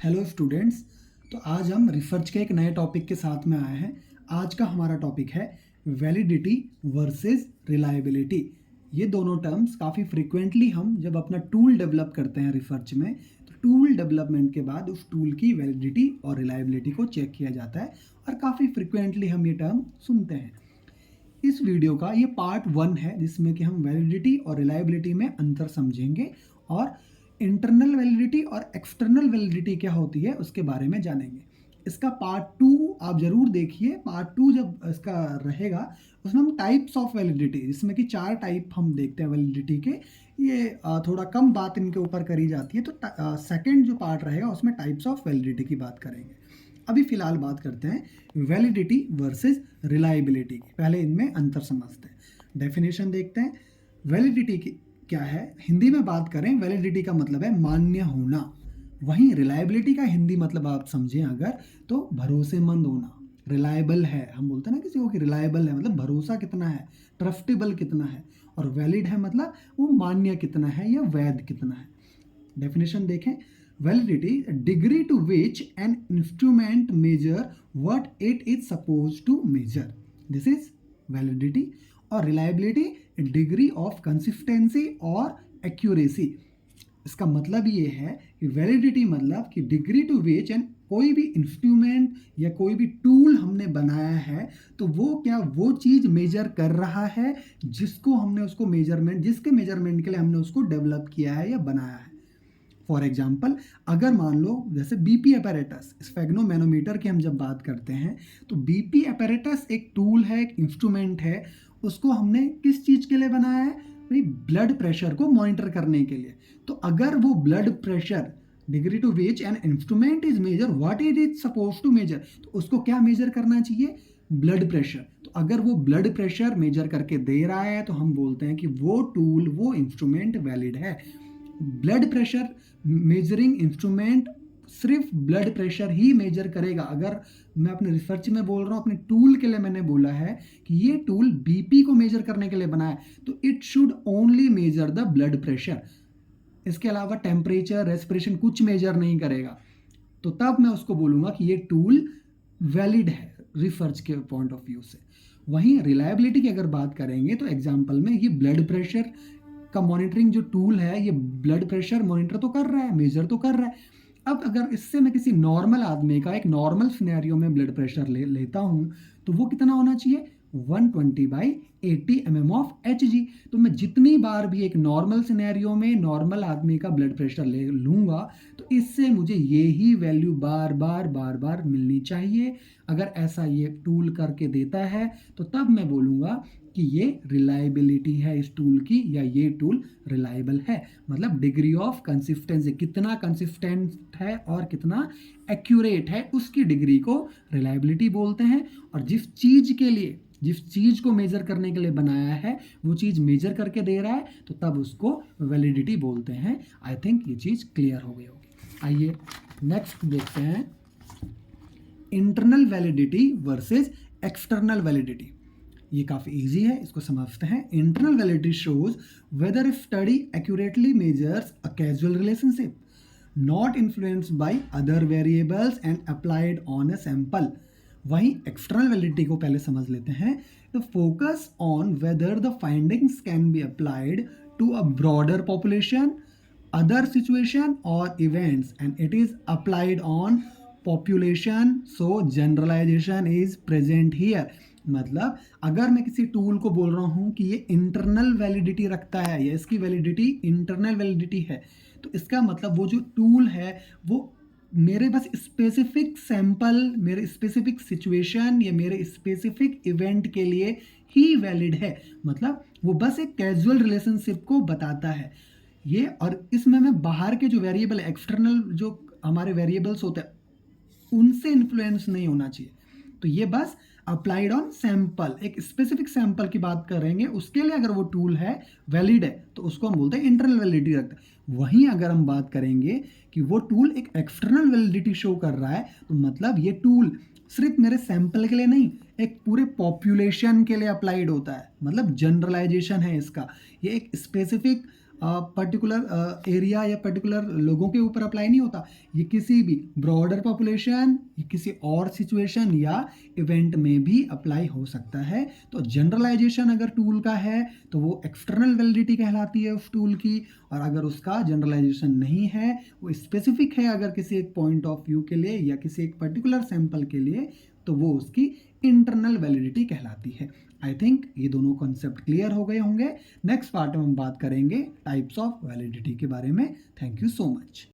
Hello students. तो आज हम रिसर्च के एक नए टॉपिक के साथ में आए हैं। आज का हमारा टॉपिक है वैलिडिटी वर्सेस रिलायबिलिटी। ये दोनों टर्म्स काफ़ी फ्रिक्वेंटली हम जब अपना टूल डेवलप करते हैं रिसर्च में, तो टूल डेवलपमेंट के बाद उस टूल की वैलिडिटी और रिलायबिलिटी को चेक किया जाता है और काफ़ी फ्रिक्वेंटली हम ये टर्म सुनते हैं। इस वीडियो का ये पार्ट 1 है जिसमें कि हम वैलिडिटी और रिलायबिलिटी में अंतर समझेंगे और इंटरनल वैलिडिटी और एक्सटर्नल वैलिडिटी क्या होती है उसके बारे में जानेंगे। इसका पार्ट 2 आप ज़रूर देखिए। पार्ट 2 जब इसका रहेगा उसमें हम टाइप्स ऑफ वैलिडिटी, जिसमें कि 4 टाइप हम देखते हैं वैलिडिटी के। ये थोड़ा कम बात इनके ऊपर करी जाती है, तो सेकेंड जो पार्ट रहेगा उसमें टाइप्स ऑफ वैलिडिटी की बात करेंगे। अभी फिलहाल बात करते हैं वैलिडिटी वर्सेस रिलायबिलिटी की। पहले इनमें अंतर समझते हैं, डेफिनेशन देखते हैं। वैलिडिटी की क्या है, हिंदी में बात करें वैलिडिटी का मतलब है मान्य होना। वहीं रिलायबिलिटी का हिंदी मतलब आप समझें अगर तो भरोसेमंद होना। रिलायबल है, हम बोलते हैं ना किसी को कि रिलायबल है, मतलब भरोसा कितना है, ट्रस्टेबल कितना है। और वैलिड है मतलब वो मान्य कितना है या वैध कितना है। डेफिनेशन देखें, validity degree to which an instrument measure what it is supposed to measure, this is validity। और reliability degree of consistency और accuracy। इसका मतलब ये है कि वैलिडिटी मतलब कि डिग्री टू विच एंड कोई भी इंस्ट्रूमेंट या कोई भी टूल हमने बनाया है तो वो चीज़ मेजर कर रहा है जिसको हमने उसको मेजरमेंट, जिसके मेजरमेंट के लिए हमने उसको डेवलप किया है या बनाया है। फॉर एग्जाम्पल, अगर मान लो जैसे बीपी अपैरेटस, स्फेग्नोमैनोमीटर की हम जब बात करते हैं तो बीपी अपैरेटस एक टूल है, एक इंस्ट्रूमेंट है। उसको हमने किस चीज़ के लिए बनाया है भाई? ब्लड प्रेशर को मॉनिटर करने के लिए। तो अगर वो blood pressure degree to which an instrument is measure what it is suppose to measure, तो उसको क्या मेजर करना चाहिए? Blood pressure. तो अगर वो ब्लड प्रेशर मेजर करके दे रहा है तो हम बोलते हैं कि वो टूल, वो इंस्ट्रूमेंट वैलिड है। ब्लड प्रेशर मेजरिंग इंस्ट्रूमेंट सिर्फ ब्लड प्रेशर ही मेजर करेगा। अगर मैं अपने रिसर्च में बोल रहा हूँ, अपने टूल के लिए मैंने बोला है कि ये टूल बीपी को मेजर करने के लिए बना है, तो it should only measure the blood pressure. इसके अलावा टेम्परेचर, रेस्पिरेशन कुछ मेजर नहीं करेगा। तो तब मैं उसको बोलूँगा कि ये टूल वैलिड है रिसर्च के पॉइंट ऑफ व्यू से। वहीं रिलायबिलिटी की अगर बात करेंगे तो एग्जाम्पल में ये ब्लड प्रेशर का मॉनिटरिंग जो टूल है, ये ब्लड प्रेशर मॉनिटर तो कर रहा है, मेजर तो कर रहा है। अब अगर इससे मैं किसी नॉर्मल आदमी का एक नॉर्मल सिनेरियो में ब्लड प्रेशर लेता हूँ तो वो कितना होना चाहिए? 120/80 mm ऑफ Hg। तो मैं जितनी बार भी एक नॉर्मल सिनेरियो में नॉर्मल आदमी का ब्लड प्रेशर ले लूँगा तो इससे मुझे ये ही वैल्यू बार बार मिलनी चाहिए। अगर ऐसा ये टूल करके देता है तो तब मैं बोलूँगा कि ये रिलायबिलिटी है इस टूल की, या ये टूल रिलायबल है। मतलब डिग्री ऑफ कंसिस्टेंसी, कितना कंसिस्टेंट है और कितना एक्यूरेट है, उसकी डिग्री को रिलायबिलिटी बोलते हैं। और जिस चीज़ के लिए, जिस चीज़ को मेजर करने के लिए बनाया है वो चीज़ मेजर करके दे रहा है तो तब उसको वैलिडिटी बोलते हैं। आई थिंक ये चीज़ क्लियर हो गई होगी। आइए नेक्स्ट देखते हैं internal validity versus external validity. ये काफ़ी इजी है, इसको समझते हैं। Internal validity shows whether a study accurately measures a casual relationship not influenced by other variables and applied on a sample. वहीं एक्सटर्नल वैलिडिटी को पहले समझ लेते हैं। तो focus on whether the findings can be applied to a broader population, other situation or events, and it is applied on population, so generalization is present here। मतलब अगर मैं किसी टूल को बोल रहा हूँ कि ये इंटरनल वैलिडिटी रखता है या इसकी वैलिडिटी इंटरनल वैलिडिटी है, तो इसका मतलब वो जो टूल है वो मेरे बस स्पेसिफिक सैंपल, मेरे स्पेसिफिक सिचुएशन या मेरे स्पेसिफिक इवेंट के लिए ही वैलिड है। मतलब वो बस एक कैजुअल रिलेशनशिप को बताता है ये। और इसमें मैं बाहर के जो वेरिएबल, एक्सटर्नल जो हमारे वेरिएबल्स होते हैं उनसे इन्फ्लुएंस नहीं होना चाहिए। तो ये बस अप्लाइड ऑन सैंपल, एक स्पेसिफिक सैंपल की बात करेंगे, उसके लिए अगर वो टूल है वैलिड है तो उसको हम बोलते हैं इंटरनल वैलिडिटी रखते हैं। वहीं अगर हम बात करेंगे कि वो टूल एक एक्सटर्नल वैलिडिटी शो कर रहा है तो मतलब ये टूल सिर्फ मेरे सैंपल के लिए नहीं, एक पूरे पॉपुलेशन के लिए अप्लाइड होता है। मतलब जनरलाइजेशन है इसका। ये एक स्पेसिफिक पर्टिकुलर एरिया या पर्टिकुलर लोगों के ऊपर अप्लाई नहीं होता, ये किसी भी ब्रॉडर पॉपुलेशन, ये किसी और सिचुएशन या इवेंट में भी अप्लाई हो सकता है। तो जनरलाइजेशन अगर टूल का है तो वो एक्सटर्नल वैलिडिटी कहलाती है उस टूल की, और अगर उसका जनरलाइजेशन नहीं है, वो स्पेसिफिक है अगर किसी एक पॉइंट ऑफ व्यू के लिए या किसी एक पर्टिकुलर सैंपल के लिए, तो वो उसकी इंटरनल वैलिडिटी कहलाती है। आई थिंक ये दोनों कॉन्सेप्ट क्लियर हो गए होंगे। नेक्स्ट पार्ट में हम बात करेंगे टाइप्स ऑफ वैलिडिटी के बारे में। Thank you so much.